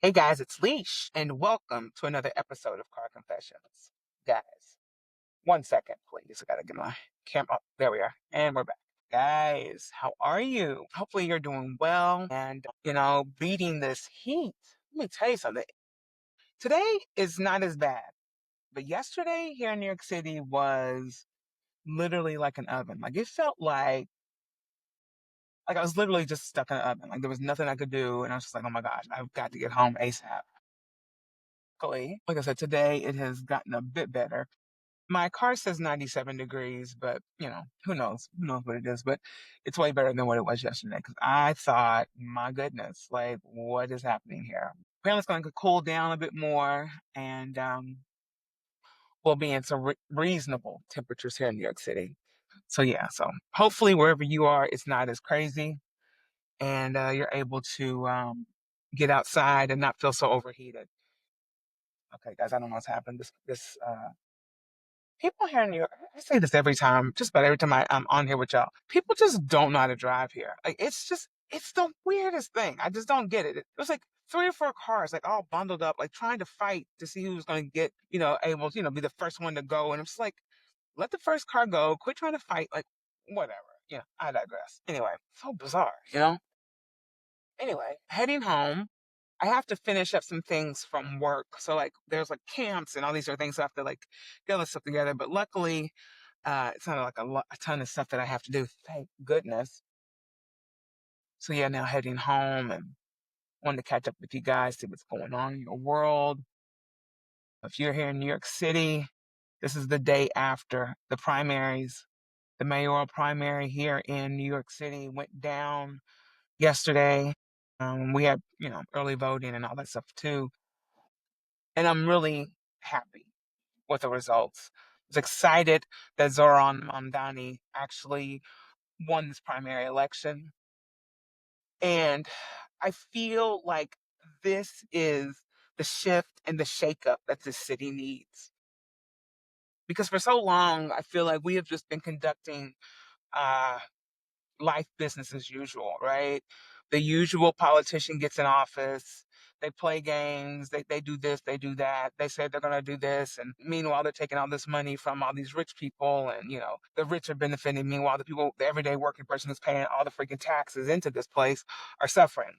Hey guys, it's Leesh, and welcome to another episode of Car Confessions. Guys, 1 second, please. I gotta get my camera. There we are, and we're back. Guys, how are you? Hopefully, you're doing well and, beating this heat. Let me tell you something. Today is not as bad, but yesterday here in New York City was literally like an oven. Like, it felt like I was literally just stuck in an oven. Like, there was nothing I could do, and I was just like, oh my gosh, I've got to get home ASAP. Luckily, like I said, today it has gotten a bit better. My car says 97 degrees, but who knows? Who knows what it is? But it's way better than what it was yesterday because I thought, my goodness, like, what is happening here? Apparently, it's going to cool down a bit more and we'll be in some reasonable temperatures here in New York City. So, yeah, so hopefully, wherever you are, it's not as crazy and you're able to get outside and not feel so overheated. Okay, guys, I don't know what's happened. This people here in New York, I say this every time, just about every time I'm on here with y'all. People just don't know how to drive here. Like it's the weirdest thing. I just don't get it. It was like three or four cars, like all bundled up, like trying to fight to see who's gonna get, able to, be the first one to go. And I'm just like, let the first car go, quit trying to fight, like whatever. I digress. Anyway, so bizarre. Anyway, heading home. I have to finish up some things from work. So like there's like camps and all these other things. So I have to like get all this stuff together. But luckily, it's not like a ton of stuff that I have to do. Thank goodness. So yeah, now heading home and wanted to catch up with you guys, see what's going on in your world. If you're here in New York City, this is the day after the primaries. The mayoral primary here in New York City went down yesterday. We had, early voting and all that stuff too. And I'm really happy with the results. I was excited that Zohran Mamdani actually won this primary election. And I feel like this is the shift and the shakeup that this city needs. Because for so long, I feel like we have just been conducting uh, life business as usual, right? The usual politician gets in office, they play games, they do this, they do that, they say they're going to do this, and meanwhile they're taking all this money from all these rich people, and the rich are benefiting. Meanwhile, the everyday working person who's paying all the freaking taxes into this place are suffering.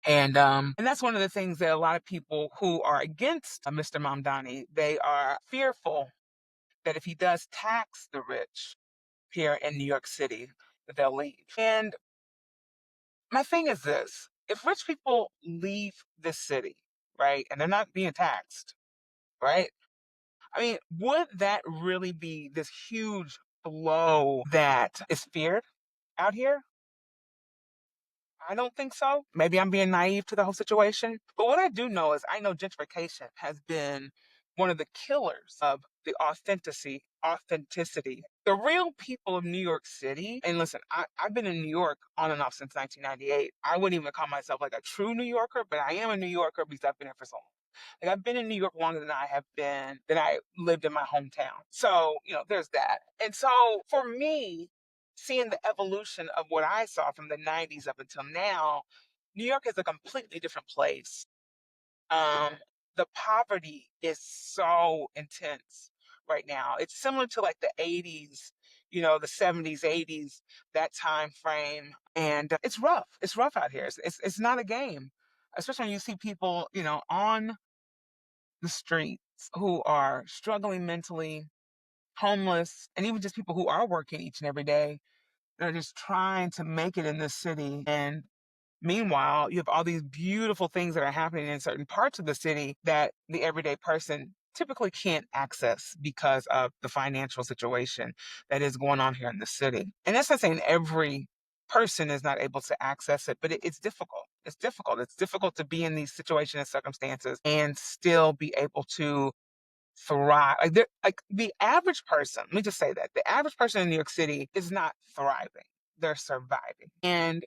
And that's one of the things that a lot of people who are against Mr. Mamdani, they are fearful that if he does tax the rich here in New York City, that they'll leave. And my thing is this: if rich people leave this city, right, and they're not being taxed, right? I mean, would that really be this huge blow that is feared out here? I don't think so. Maybe I'm being naive to the whole situation. But what I do know is I know gentrification has been one of the killers of the authenticity. The real people of New York City, and listen, I've been in New York on and off since 1998. I wouldn't even call myself like a true New Yorker, but I am a New Yorker because I've been here for so long. Like I've been in New York longer than I lived in my hometown. So, there's that. And so for me, seeing the evolution of what I saw from the 90s up until now, New York is a completely different place. Um, the poverty is so intense right now. It's similar to like the 80s, the 70s, 80s, that time frame. And it's rough. It's rough out here. It's not a game, especially when you see people, on the streets who are struggling mentally, homeless, and even just people who are working each and every day. They're just trying to make it in this city. And meanwhile, you have all these beautiful things that are happening in certain parts of the city that the everyday person typically can't access because of the financial situation that is going on here in the city. And that's not saying every person is not able to access it, but it's difficult. It's difficult. It's difficult to be in these situations and circumstances and still be able to thrive. Like the average person, let me just say that the average person in New York City is not thriving. They're surviving. And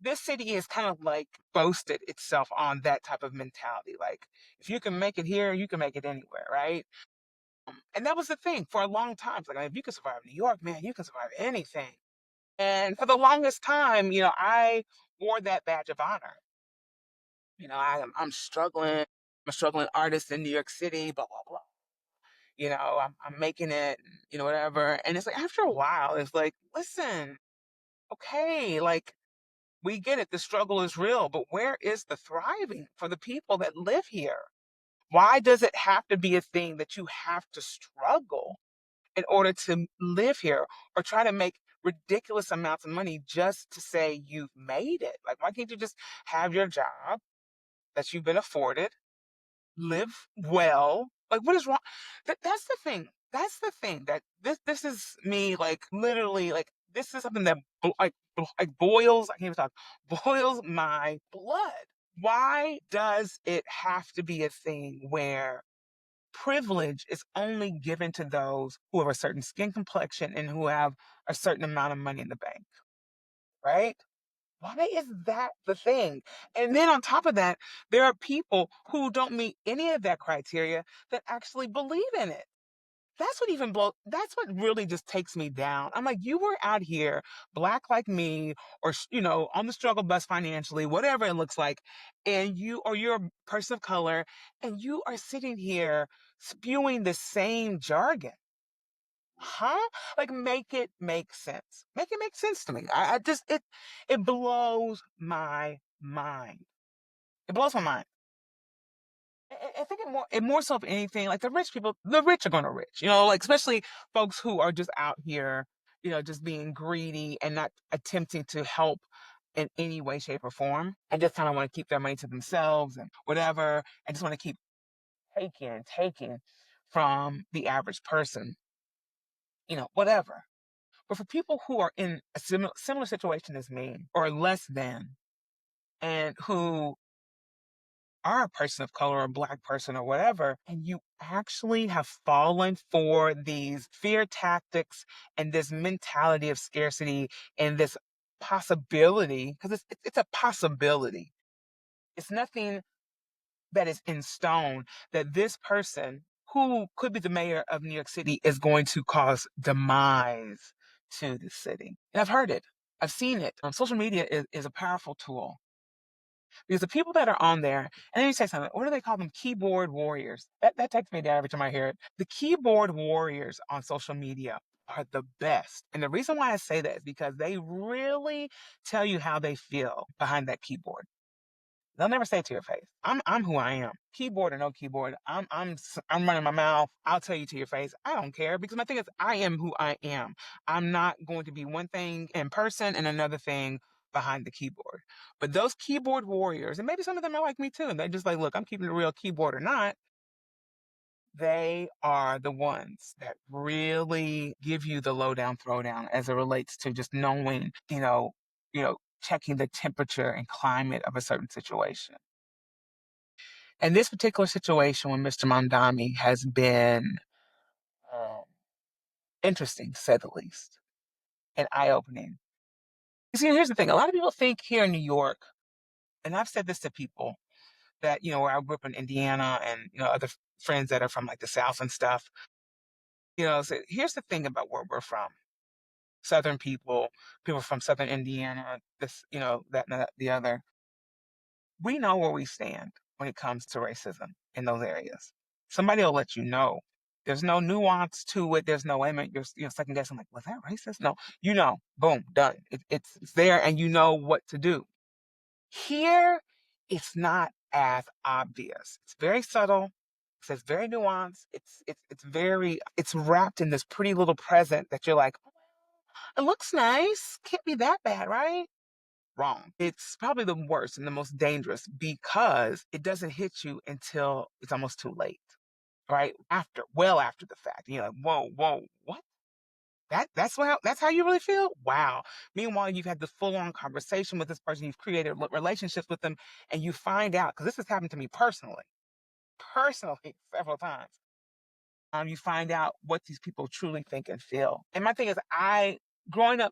this city has kind of like boasted itself on that type of mentality. Like, if you can make it here, you can make it anywhere, right? And that was the thing for a long time. It's like, if you can survive New York, man, you can survive anything. And for the longest time, I wore that badge of honor. I'm struggling. I'm a struggling artist in New York City, blah, blah, blah. I'm making it, whatever. And it's like, after a while, it's like, listen, okay, like, we get it. The struggle is real, but where is the thriving for the people that live here? Why does it have to be a thing that you have to struggle in order to live here or try to make ridiculous amounts of money just to say you've made it? Like, why can't you just have your job that you've been afforded, live well? Like, what is wrong? That's the thing. That's the thing that this is me, like, literally, like, this is something that like boils. I can't even talk. Boils my blood. Why does it have to be a thing where privilege is only given to those who have a certain skin complexion and who have a certain amount of money in the bank, right? Why is that the thing? And then on top of that, there are people who don't meet any of that criteria that actually believe in it. That's what really just takes me down. I'm like, you were out here, black like me, or, on the struggle bus financially, whatever it looks like, or you're a person of color, and you are sitting here spewing the same jargon. Huh? Like, make it make sense. Make it make sense to me. I just, it blows my mind. It blows my mind. I think it more so of anything, like, the rich people, the rich are going to rich, like, especially folks who are just out here, just being greedy and not attempting to help in any way, shape, or form, and just kind of want to keep their money to themselves and whatever, and just want to keep taking and taking from the average person, whatever. But for people who are in a similar situation as me or less than, and who are a person of color or a black person or whatever, and you actually have fallen for these fear tactics and this mentality of scarcity and this possibility, because it's a possibility. It's nothing that is in stone that this person who could be the mayor of New York City is going to cause demise to the city. And I've heard it. I've seen it. Social media is a powerful tool. Because the people that are on there, and let me say something, what do they call them? Keyboard warriors. That takes me down every time I hear it. The keyboard warriors on social media are the best. And the reason why I say that is because they really tell you how they feel behind that keyboard. They'll never say it to your face. I'm who I am. Keyboard or no keyboard. I'm running my mouth. I'll tell you to your face. I don't care, because my thing is, I am who I am. I'm not going to be one thing in person and another thing behind the keyboard. But those keyboard warriors, and maybe some of them are like me too, and they're just like, look, I'm keeping the real keyboard or not. They are the ones that really give you the lowdown throwdown as it relates to just knowing, checking the temperature and climate of a certain situation. And this particular situation with Mr. Mondami has been um, interesting, to say the least, and eye-opening. You see, here's the thing. A lot of people think here in New York, and I've said this to people that, where I grew up in Indiana and, other friends that are from, like, the South and stuff, so here's the thing about where we're from. Southern people from Southern Indiana, this, that, and the other. We know where we stand when it comes to racism in those areas. Somebody will let you know. There's no nuance to it. There's no, wait a minute, you're second guessing, like, was that racist? No, boom, done. It's there, and you know what to do. Here, it's not as obvious. It's very subtle. It's very nuanced. It's wrapped in this pretty little present that you're like, it looks nice. Can't be that bad, right? Wrong. It's probably the worst and the most dangerous because it doesn't hit you until it's almost too late, right? Well after the fact. You're like, whoa, whoa, what? That's how you really feel? Wow. Meanwhile, you've had the full-on conversation with this person, you've created relationships with them, and you find out, because this has happened to me personally, several times. You find out what these people truly think and feel. And my thing is,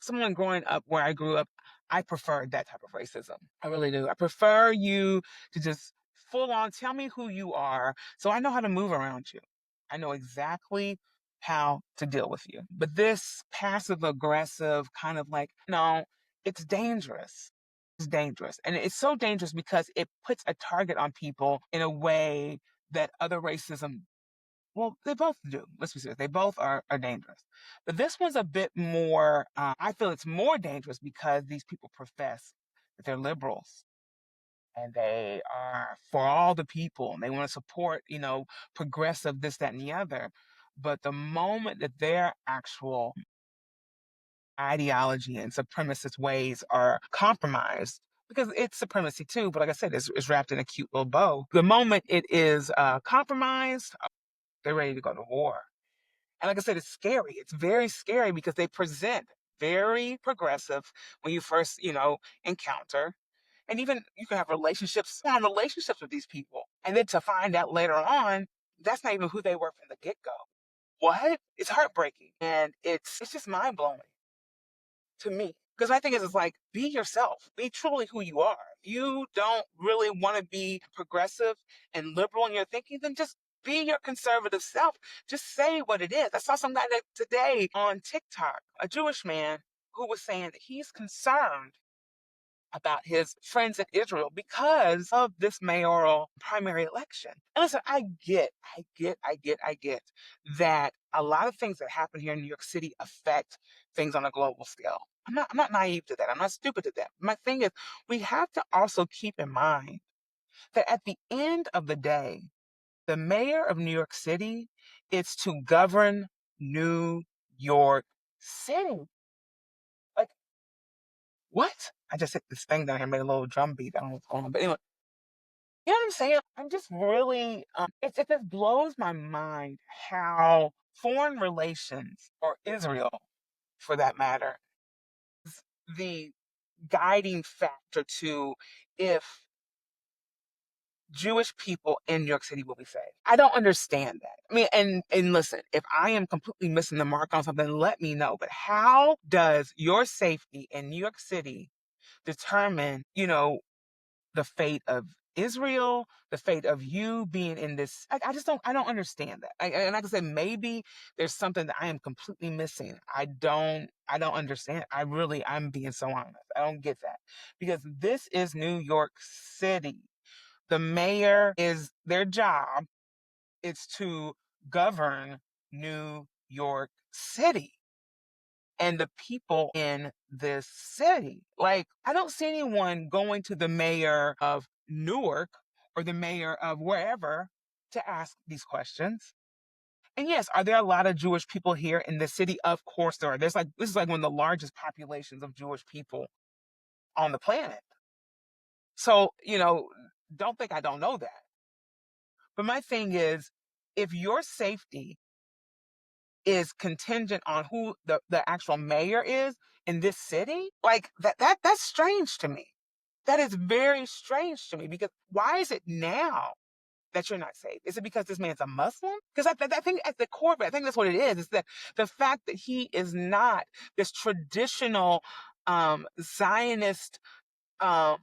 someone growing up where I grew up, I prefer that type of racism. I really do. I prefer you to just full on tell me who you are so I know how to move around you. I know exactly how to deal with you. But this passive aggressive kind of like, no, it's dangerous. dangerous. And it's so dangerous because it puts a target on people in a way that other racism, well, they both do. Let's be serious. They both are dangerous. But this one's a bit more, I feel it's more dangerous because these people profess that they're liberals and they are for all the people and they want to support, progressive this, that, and the other. But the moment that their actual ideology and supremacist ways are compromised, because it's supremacy too, but like I said, it's wrapped in a cute little bow. The moment it is compromised, they're ready to go to war. And like I said, it's scary. It's very scary because they present very progressive when you first, encounter. And even you can have relationships with these people. And then to find out later on, that's not even who they were from the get go. What? It's heartbreaking. And it's just mind blowing to me. Because my thing is, it's like, be yourself, be truly who you are. You don't really want to be progressive and liberal in your thinking, then just be your conservative self. Just say what it is. I saw some guy today on TikTok, a Jewish man who was saying that he's concerned about his friends in Israel because of this mayoral primary election. And listen, I get that a lot of things that happen here in New York City affect things on a global scale. I'm not naive to that. I'm not stupid to that. My thing is, we have to also keep in mind that at the end of the day, the mayor of New York City is to govern New York City. Like, what? I just hit this thing down here, made a little drum beat. I don't know what's going on. But anyway, you know what I'm saying? I'm just really, it just blows my mind how foreign relations, or Israel for that matter, is the guiding factor to if Jewish people in New York City will be safe. I don't understand that. I mean, and listen, if I am completely missing the mark on something, let me know. But how does your safety in New York City determine, the fate of Israel, the fate of you being in this? I don't understand that. And like I said, maybe there's something that I am completely missing. I don't understand. I'm being so honest. I don't get that because this is New York City. The mayor is their job is to govern New York City and the people in this city. Like, I don't see anyone going to the mayor of Newark or the mayor of wherever to ask these questions. And yes, are there a lot of Jewish people here in the city? Of course there are. This is like one of the largest populations of Jewish people on the planet. So, don't think I don't know that. But my thing is, if your safety is contingent on who the actual mayor is in this city, like that's strange to me. That is very strange to me because why is it now that you're not safe? Is it because this man's a Muslim? Because I think at the core of it, I think that's what it is that the fact that he is not this traditional Zionist, um,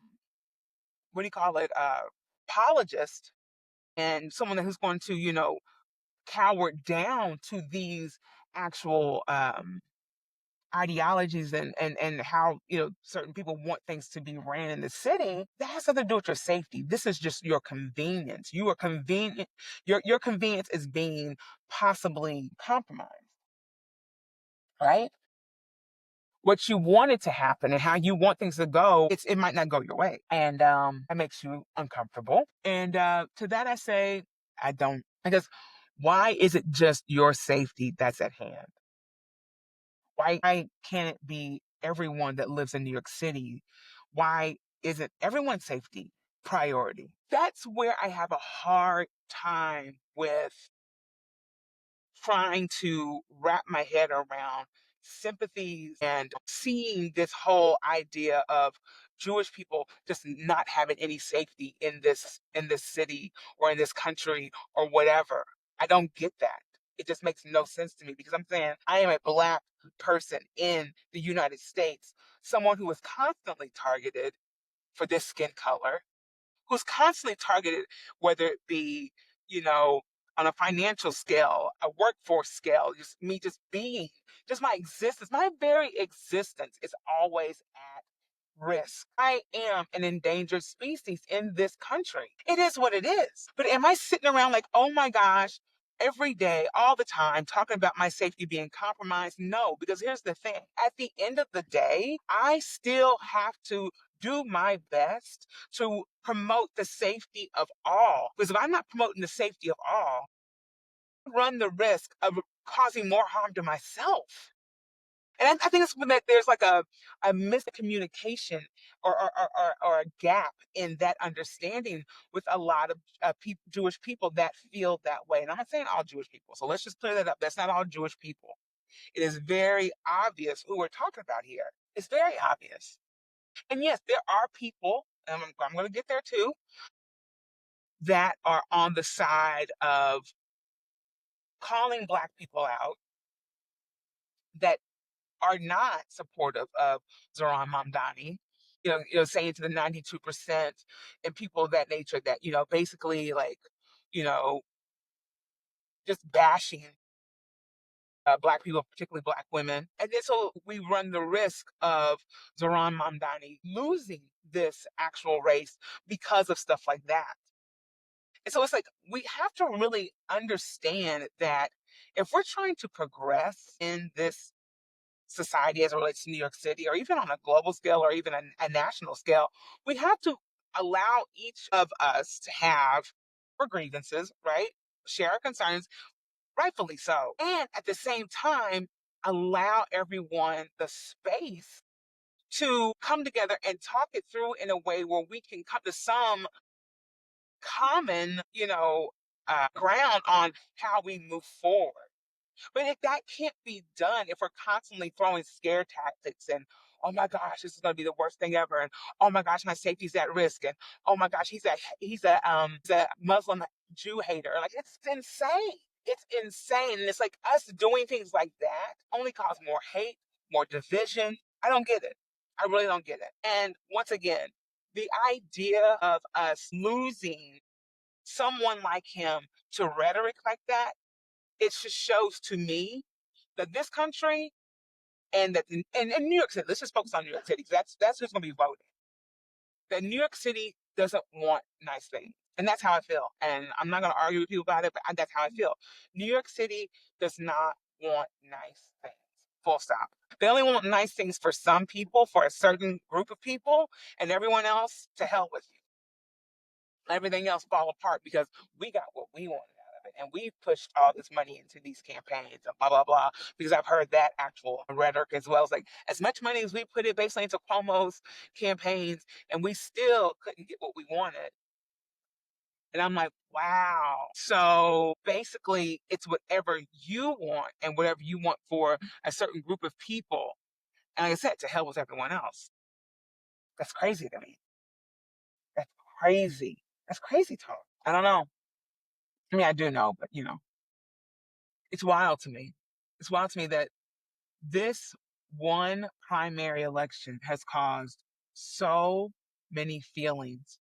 what do you call it, apologist, and someone who's going to, cower down to these actual ideologies and how certain people want things to be ran in the city. That has nothing to do with your safety. This is just your convenience. You are convenient. Your convenience is being possibly compromised, right? What you want it to happen and how you want things to go, it might not go your way, and that makes you uncomfortable. And to that I say, I don't, because why is it just your safety that's at hand? Why can't it be everyone that lives in New York City? Why isn't everyone's safety priority? That's where I have a hard time with trying to wrap my head around sympathies and seeing this whole idea of Jewish people just not having any safety in this city or in this country or whatever. I don't get that. It just makes no sense to me because I'm saying I am a Black person in the United States, someone who is constantly targeted for this skin color, who's constantly targeted, whether it be, you know, on a financial scale, a workforce scale, just me just being, just my existence, my very existence is always at risk. I am an endangered species in this country. It is what it is. But am I sitting around like, oh my gosh, every day, all the time, talking about my safety being compromised? No, because here's the thing. At the end of the day, I still have to do my best to promote the safety of all. Because if I'm not promoting the safety of all, I run the risk of causing more harm to myself. And I think it's when that there's like a miscommunication or a gap in that understanding with a lot of Jewish people that feel that way. And I'm not saying all Jewish people. So let's just clear that up. That's not all Jewish people. It is very obvious who we're talking about here. It's very obvious. And yes, there are people, and I'm going to get there too, that are on the side of calling Black people out that are not supportive of Zohran Mamdani. Saying to the 92% and people of that nature that, basically like, you know, just bashing Black people, particularly Black women. And then so we run the risk of Zohran Mamdani losing this actual race because of stuff like that. And so it's like we have to really understand that if we're trying to progress in this society as it relates to New York City, or even on a global scale, or even a national scale, we have to allow each of us to have our grievances, right? Share our concerns, rightfully so. And at the same time, allow everyone the space to come together and talk it through in a way where we can come to some common, ground on how we move forward. But if that can't be done, if we're constantly throwing scare tactics and, oh my gosh, this is going to be the worst thing ever, and oh my gosh, my safety's at risk, and oh my gosh, he's a Muslim Jew hater. Like it's insane. It's insane, and it's like us doing things like that only cause more hate, more division. I don't get it. I really don't get it. And once again, the idea of us losing someone like him to rhetoric like that, it just shows to me that this country and New York City, let's just focus on New York City, 'cause that's who's going to be voting. That New York City doesn't want nice things. And that's how I feel. And I'm not going to argue with you about it, but that's how I feel. New York City does not want nice things. Full stop. They only want nice things for some people, for a certain group of people, and everyone else to hell with you. Everything else fall apart because we got what we wanted out of it. And we pushed all this money into these campaigns and blah, blah, blah. Because I've heard that actual rhetoric as well. It's like as much money as we put it basically into Cuomo's campaigns, and we still couldn't get what we wanted. And I'm like, wow. So basically, it's whatever you want and whatever you want for a certain group of people. And like I said, to hell with everyone else. That's crazy to me. That's crazy. That's crazy talk. I don't know. I mean, I do know, but it's wild to me. It's wild to me that this one primary election has caused so many feelings.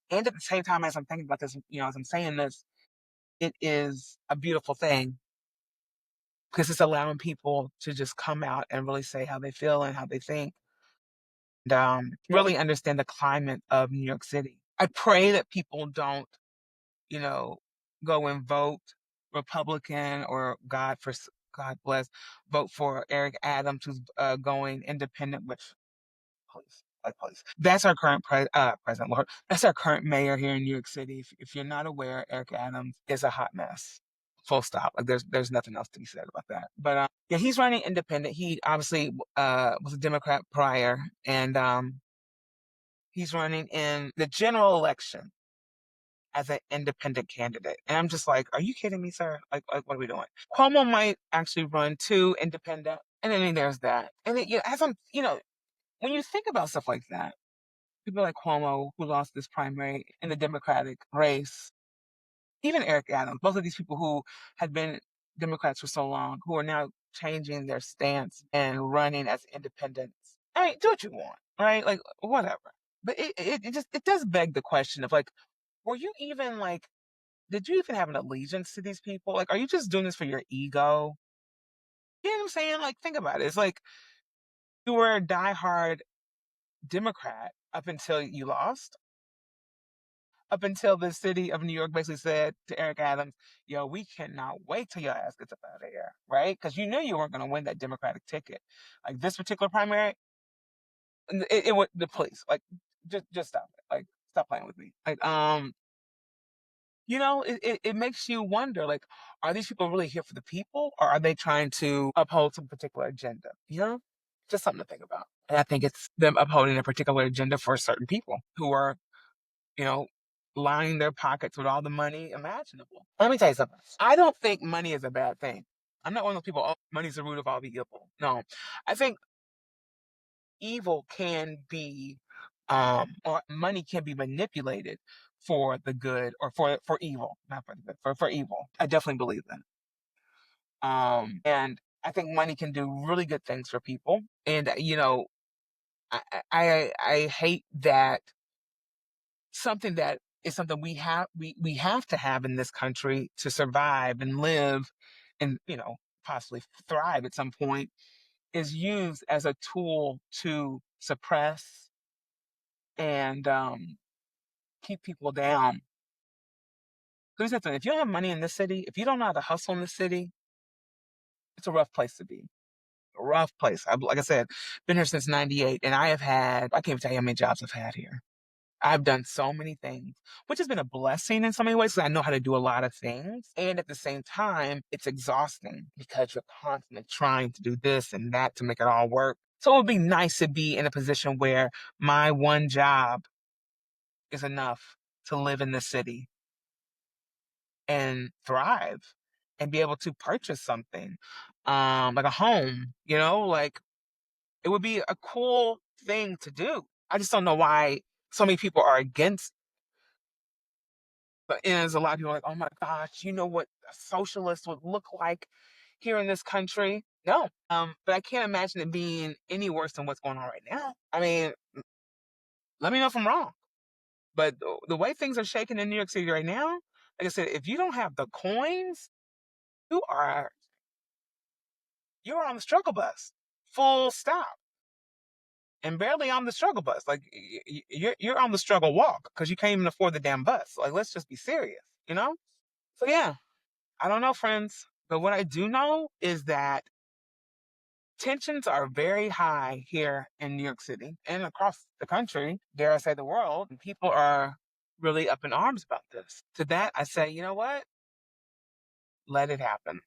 And at the same time, as I'm thinking about this, as I'm saying this, it is a beautiful thing because it's allowing people to just come out and really say how they feel and how they think, and really understand the climate of New York City. I pray that people don't you know, go and vote Republican or God bless, vote for Eric Adams, who's going independent, which please, like please. That's our current president, Lord. That's our current mayor here in New York City. If you're not aware, Eric Adams is a hot mess. Full stop. Like there's nothing else to be said about that. But yeah, he's running independent. He obviously was a Democrat prior, and he's running in the general election as an independent candidate. And I'm just like, are you kidding me, sir? Like what are we doing? Cuomo might actually run too independent. And then there's that. And then, when you think about stuff like that, people like Cuomo, who lost this primary in the Democratic race, even Eric Adams, both of these people who had been Democrats for so long, who are now changing their stance and running as independents. I mean, do what you want, right? Like, whatever. But it does beg the question of like, were you even like, did you even have an allegiance to these people? Like, are you just doing this for your ego? You know what I'm saying? Like, think about it. It's like you were a diehard Democrat up until you lost, up until the city of New York basically said to Eric Adams, yo, we cannot wait till your ass gets up out of here, right? Because you knew you weren't going to win that Democratic ticket. Like this particular primary, it would, the police, like, just stop it. Like, stop playing with me. Like, it makes you wonder, like, are these people really here for the people, or are they trying to uphold some particular agenda? Just something to think about. And I think it's them upholding a particular agenda for certain people who are, you know, lining their pockets with all the money imaginable. Let me tell you something. I don't think money is a bad thing. I'm not one of those people, oh, money's the root of all the evil. No. I think evil can be, or money can be manipulated for the good, or for evil, not for the good, for evil. I definitely believe that. And I think money can do really good things for people. And, I hate that something that is something we have to have in this country to survive and live and, possibly thrive at some point, is used as a tool to suppress and keep people down. Here's the thing: if you don't have money in this city, if you don't know how to hustle in the city, it's a rough place to be. A rough place. Like I said, been here since '98, and I can't even tell you how many jobs I've had here. I've done so many things, which has been a blessing in so many ways because I know how to do a lot of things. And at the same time, it's exhausting because you're constantly trying to do this and that to make it all work. So it would be nice to be in a position where my one job is enough to live in the city and thrive and be able to purchase something, like a home, like it would be a cool thing to do. I just don't know why so many people are against. But and there's a lot of people like, oh my gosh, you know what a socialist would look like here in this country? No. But I can't imagine it being any worse than what's going on right now. I mean, let me know if I'm wrong. But the way things are shaking in New York City right now, like I said, if you don't have the coins, you are you're on the struggle bus. Full stop. And barely on the struggle bus. Like you're on the struggle walk because you can't even afford the damn bus. Like, let's just be serious, you know? So yeah, I don't know, friends. But what I do know is that tensions are very high here in New York City and across the country, dare I say the world. And people are really up in arms about this. To that, I say, you know what? Let it happen.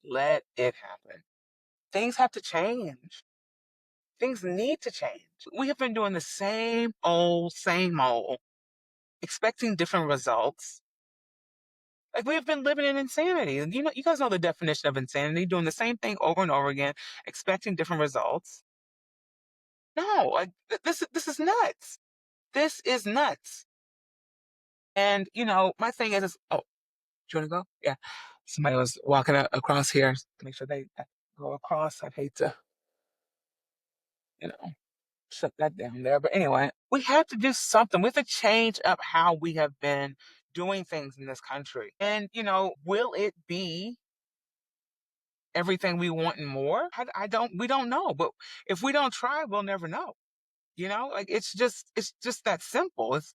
Let it happen. Things have to change. Things need to change. We have been doing the same old, expecting different results. Like, we've been living in insanity. And you guys know the definition of insanity, doing the same thing over and over again, expecting different results. No, like this is nuts. This is nuts. And my thing is, oh, do you want to go? Yeah. Somebody was walking across here to make sure they go across. I'd hate to, you know, shut that down there. But anyway, we have to do something. We have to change up how we have been doing things in this country. And, will it be everything we want and more? We don't know. But if we don't try, we'll never know. Like it's just that simple. It's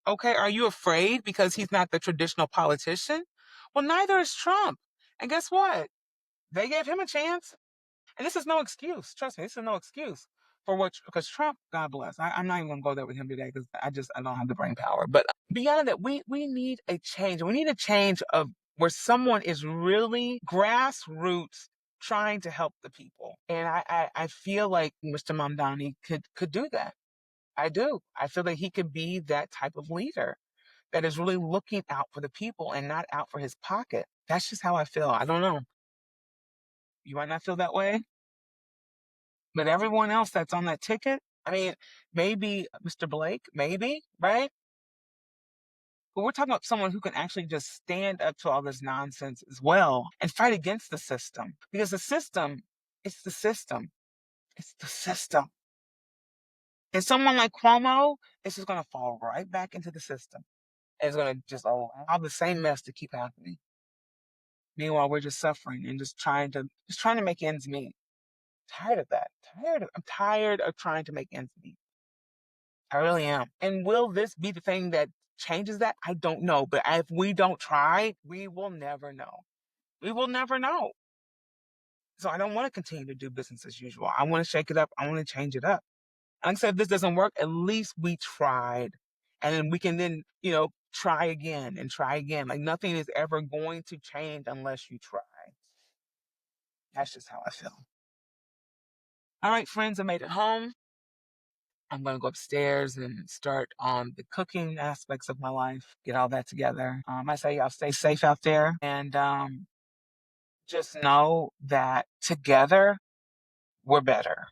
okay. Are you afraid because he's not the traditional politician? Well, neither is Trump. And guess what? They gave him a chance. And this is no excuse. Trust me, this is no excuse for what, because Trump, God bless. I'm not even going to go there with him today because I don't have the brain power. But beyond that, we need a change. We need a change of where someone is really grassroots trying to help the people. And I feel like Mr. Mamdani could do that. I do. I feel that he could be that type of leader that is really looking out for the people and not out for his pocket. That's just how I feel. I don't know. You might not feel that way, but everyone else that's on that ticket, I mean, maybe Mr. Blake, maybe, right? But we're talking about someone who can actually just stand up to all this nonsense as well and fight against the system. Because the system, it's the system. It's the system. And someone like Cuomo is just going to fall right back into the system. And it's going to just allow the same mess to keep happening. Meanwhile, we're just suffering and just trying to make ends meet. Tired of that. I'm tired of trying to make ends meet. I really am. And will this be the thing that changes that? I don't know. But if we don't try, we will never know. We will never know. So I don't want to continue to do business as usual. I want to shake it up. I want to change it up. Like I said, if this doesn't work, at least we tried. And then we can then, try again and try again. Like nothing is ever going to change unless you try. That's just how I feel. All right, friends, I made it home. I'm going to go upstairs and start on the cooking aspects of my life, get all that together. I say y'all stay safe out there and just know that together we're better.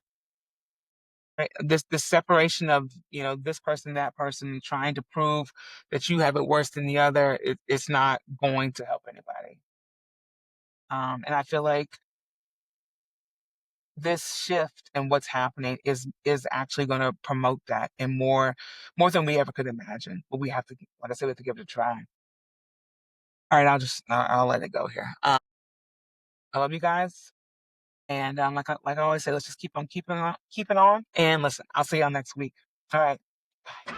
Right? This separation of this person, that person, trying to prove that you have it worse than the other, it's not going to help anybody. And I feel like this shift and what's happening is actually going to promote that and more than we ever could imagine. But we have to, like I said, we have to give it a try. All right, I'll let it go here. I love you guys, and like I always say, let's just keep on keeping on, and listen, I'll see y'all next week. All right. Bye.